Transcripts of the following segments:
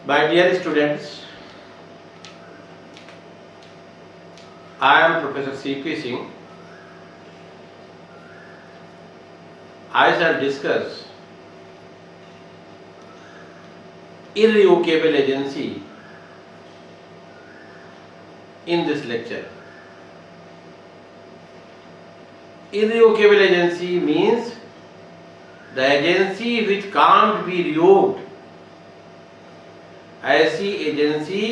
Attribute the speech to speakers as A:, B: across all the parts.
A: My dear students, I am Professor C.P. Singh. I shall discuss irrevocable agency in this lecture. Irrevocable agency means the agency which can't be revoked. ऐसी agency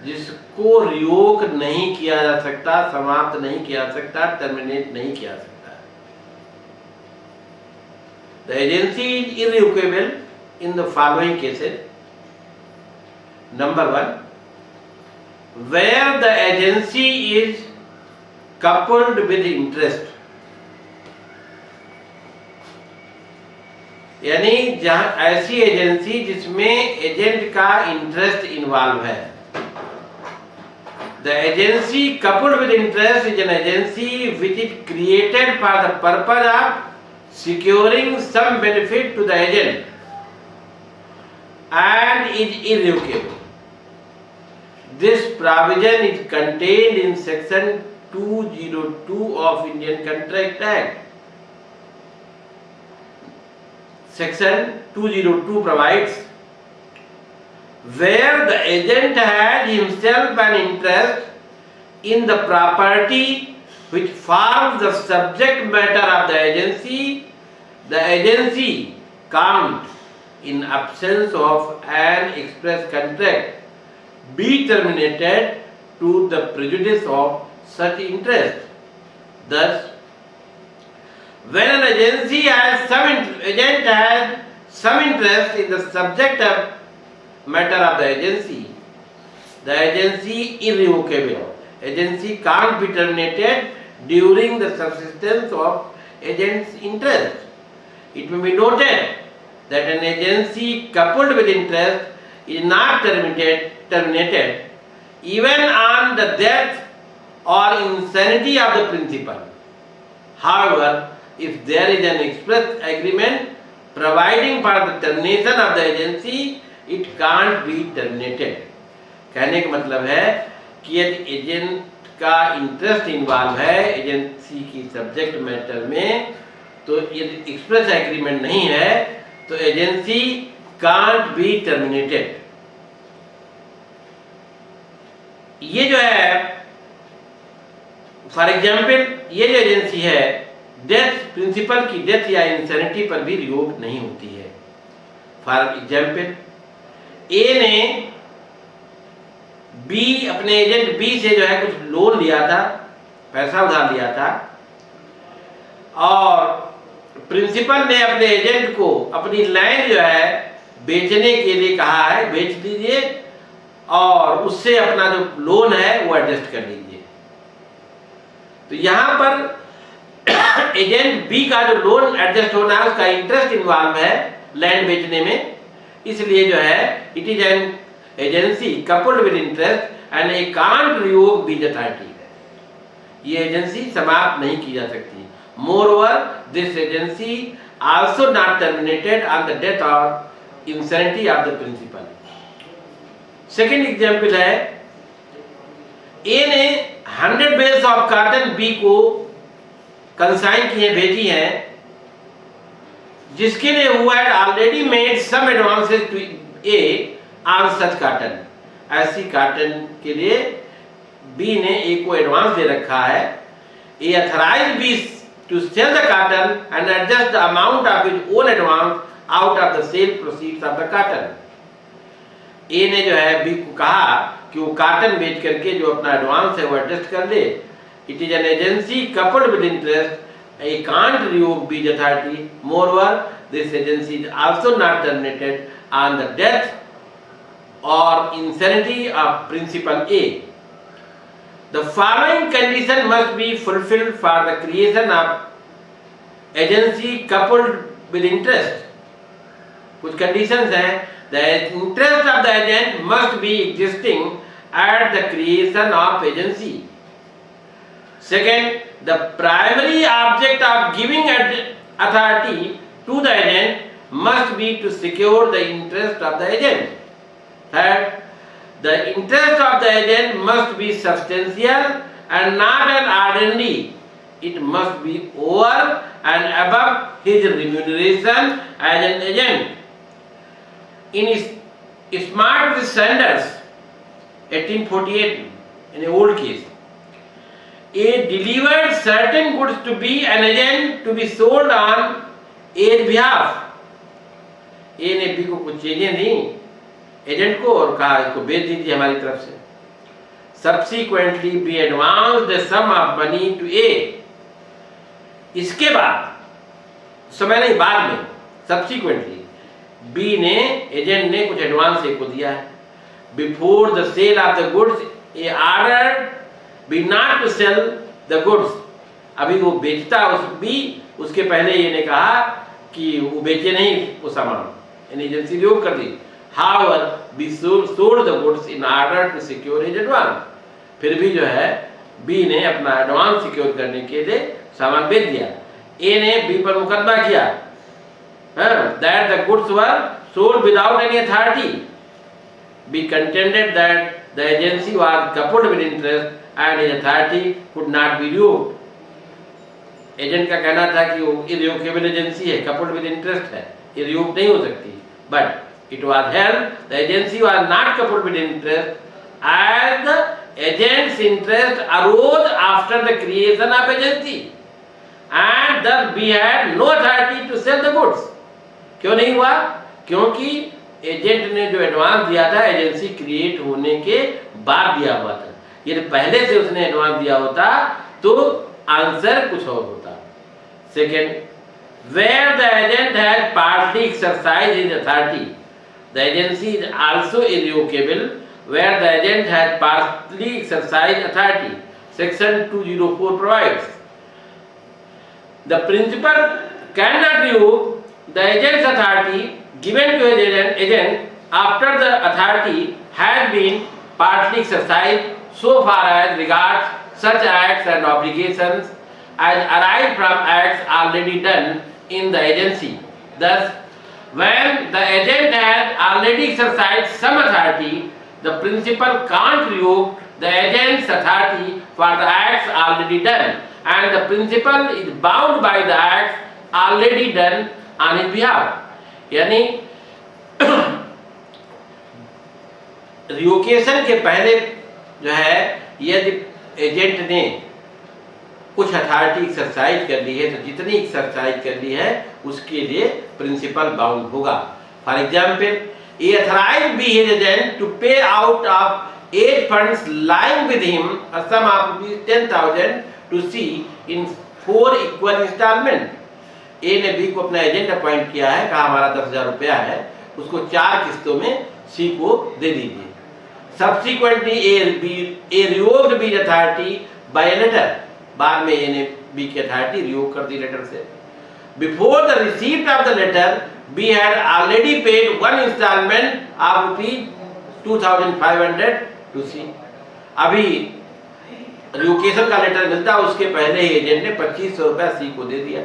A: जिसको revoke नहीं किया जा सकता, समाप्त नहीं किया जा सकता, टर्मिनेट नहीं किया जा सकता. The agency is irrevocable in the following cases. Number one, where the agency is coupled with interest. यानी जहां ऐसी एजेंसी जिसमें एजेंट का इंटरेस्ट इन्वॉल्व है. The agency coupled with interest is an agency which is created for the purpose of securing some benefit to the agent and is irrevocable. This provision is contained in section 202 of Indian Contract Act. Section 202 provides where the agent has himself an interest in the property which forms the subject matter of the agency can't, in absence of an express contract, be terminated to the prejudice of such interest. Thus, when an agent has some interest in the subject matter of the agency irrevocable. Agency can't be terminated during the subsistence of agent's interest. It may be noted that an agency coupled with interest is not terminated even on the death or insanity of the principal. However, if there is an express agreement providing for the termination of the agency, it can't be terminated. कहने का मतलब है कि यदि agent का interest involve है agency की subject matter में, तो यदि एक्सप्रेस एग्रीमेंट नहीं है तो एजेंसी कांट बी टर्मिनेटेड. ये जो है फॉर एग्जाम्पल ये जो एजेंसी है डेथ, प्रिंसिपल की डेथ या इंसैनिटी पर भी रिवोक नहीं होती है. फॉर एग्जाम्पल ए ने बी, अपने एजेंट बी से जो है कुछ लोन लिया था, पैसा उधार लिया था, और प्रिंसिपल ने अपने एजेंट को अपनी लैंड जो है बेचने के लिए कहा है, बेच दीजिए और उससे अपना जो लोन है वो एडजस्ट कर लीजिए. तो यहां पर एजेंट बी का जो लोन एडजस्ट होना है उसका इंटरेस्ट इन्वॉल्व है लैंड बेचने में, इसलिए जो है it is an agency coupled with interest and it can't revoke these authority. ये एजेंसी समाप्त नहीं की जा सकती. Moreover, this agency also not terminated on the death or insanity of the principal. Second example है A ने 100 bales of cotton B को consign किए भेजी हैं, जिसके लिए who had already made some advances to A on such cotton. ऐसी cotton के लिए B ने A को एडवांस दे रखा है. A authorized B to sell the cotton and adjust the amount of his own advance out of the sale proceeds of the cotton. A ने जो है B को कहा कि वो cotton बेच करके जो अपना एडवांस है वो एडजस्ट कर ले. It is an agency coupled with interest. A can't revoke B's authority. Moreover, this agency is also not terminated on the death or insanity of principal A. The following condition must be fulfilled for the creation of agency coupled with interest. कुछ conditions हैं. The interest of the agent must be existing at the creation of agency. Second, the primary object of giving authority to the agent must be to secure the interest of the agent. Third, the interest of the agent must be substantial and not an ordinary. It must be over and above his remuneration as an agent. In Smart v. Sanders, 1848, in an old case, A delivered certain goods to be an agent to be sold on A's behalf. A ने B को कुछ चीजें दी agent को और कहा इसको बेच दीजिए हमारी तरफ से. Subsequently, B advanced the sum of money to A. इसके बाद समय नहीं बाद में subsequently B ने एजेंट ने कुछ एडवांस A को दिया है. Before the sale of the goods, A ordered B not to sell the goods. अभी वो बेचता उस B, उसके पहले ये ने कहा कि वो बेचे नहीं वो सामान, यानी एजेंसी रिवोक कर दी. However, B sold the goods in order to secure his advance. फिर भी जो है B ने अपना एडवांस सिक्योर करने के लिए सामान बेच दिया. A ने B पर मुकदमा किया that the goods were sold without any authority. B contended that the agency was coupled with interest and his authority could not be revoked. Agent का कहना था कि वो इररिवोकेबल एजेंसी है, coupled with interest है, ये रिवोक नहीं हो सकती. But it was held the agency was not coupled with interest as the agent's interest arose after the creation of agency and thus B had no authority to sell the goods. क्यों नहीं हुआ? क्योंकि agent ने जो advance दिया था agency create होने के बाद दिया हुआ था. यदि पहले से उसने एडवांस दिया होता तो आंसर कुछ और होता. Second, where the agent has partly exercised his authority, the agency is also irrevocable where the agent has partly exercised authority. Section 204 provides the principal cannot revoke the agent's authority given to an agent after the authority has been partly exercised so far as regards such acts and obligations as arise from acts already done in the agency. Thus, when the agent has already exercised some authority, the principal can't revoke the agent's authority for the acts already done, and the principal is bound by the acts already done on his behalf. यानी revocation के पहले जो है यदि agent ने कुछ authority exercise कर ली है तो जितनी एक्सरसाइज कर ली है उसके लिए प्रिंसिपल बाउंड होगा. For example, he authorized B his agent to pay out of aid funds lying with him a sum of 10,000 to C in 4 equal installments. A ने B को अपना एजेंट अपॉइंट किया है, कहा हमारा 10,000 रुपया है, उसको 4 किस्तों में C को दे दीजिए. Subsequently, A revoked B's authority by a letter. बाद में A ने B की अथॉरिटी रिवोक कर दी लेटर से. Before the receipt of the letter, B had already paid one installment of rupees 2,500 to C. अभी revocation का letter मिलता उसके पहले ही एजेंट ने 2,500 रुपया C को दे दिया.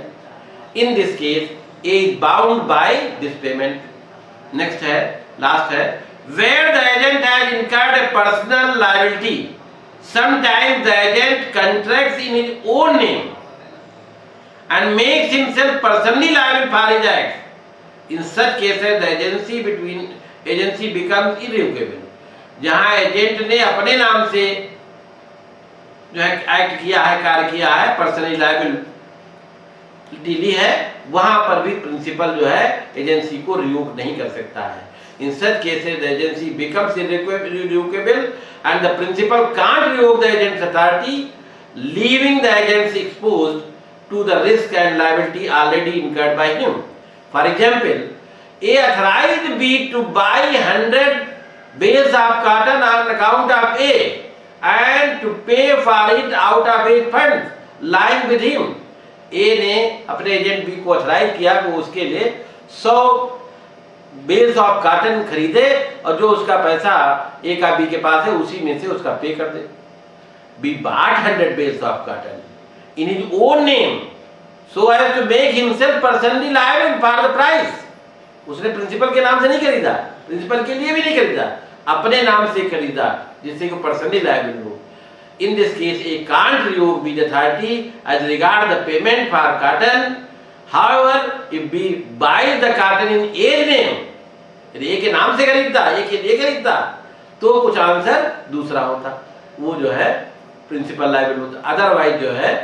A: In this case, A is bound by this payment. Next है, last है, where the agent has incurred a personal liability. Sometimes the agent contracts in his own name and makes himself personally liable for his acts. In such cases, the agency becomes irrevocable. जहाँ agent ने अपने नाम से जो है act किया है, कार्य किया है, पर्सनली लायबिलिटी ली है, वहां पर भी प्रिंसिपल जो है एजेंसी को रिवोक नहीं कर सकता है. In such cases, the agency becomes irrevocable and the principal can't revoke the agent's authority, leaving the agents exposed to the risk and liability already incurred by him. For example, A authorized B to buy 100 bales of cotton on account of A and to pay for it out of his funds lying with him. A ने अपने agent B को authorise किया कि वो उसके लिए 100 bells of cotton खरीदे और जो उसका पैसा A का B के पास है उसी में से उसका पे कर दे. B bought 100 bales of cotton in his own name so as to make himself personally liable for the price. उसने प्रिंसिपल के नाम से नहीं खरीदा, प्रिंसिपल के लिए भी नहीं खरीदा, अपने नाम से खरीदा, जिससे कि पर्सनली लायबल हो। In this case, a can't revoke be the authority as regard the payment for carton. However, if B buys the carton in A name, यदि A के नाम से खरीदता, A के लिए खरीदता, तो कुछ आंसर दूसरा होता, वो जो है प्रिंसिपल लायबल होता। अदरवाइज जो है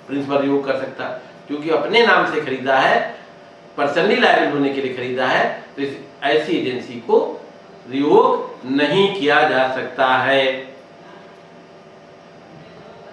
A: प्रिंसिपल रिवोक कर सकता, क्योंकि अपने नाम से खरीदा है, पर्सनली लायबल होने के लिए खरीदा है, तो ऐसी एजेंसी को रिवोक नहीं किया जा सकता है।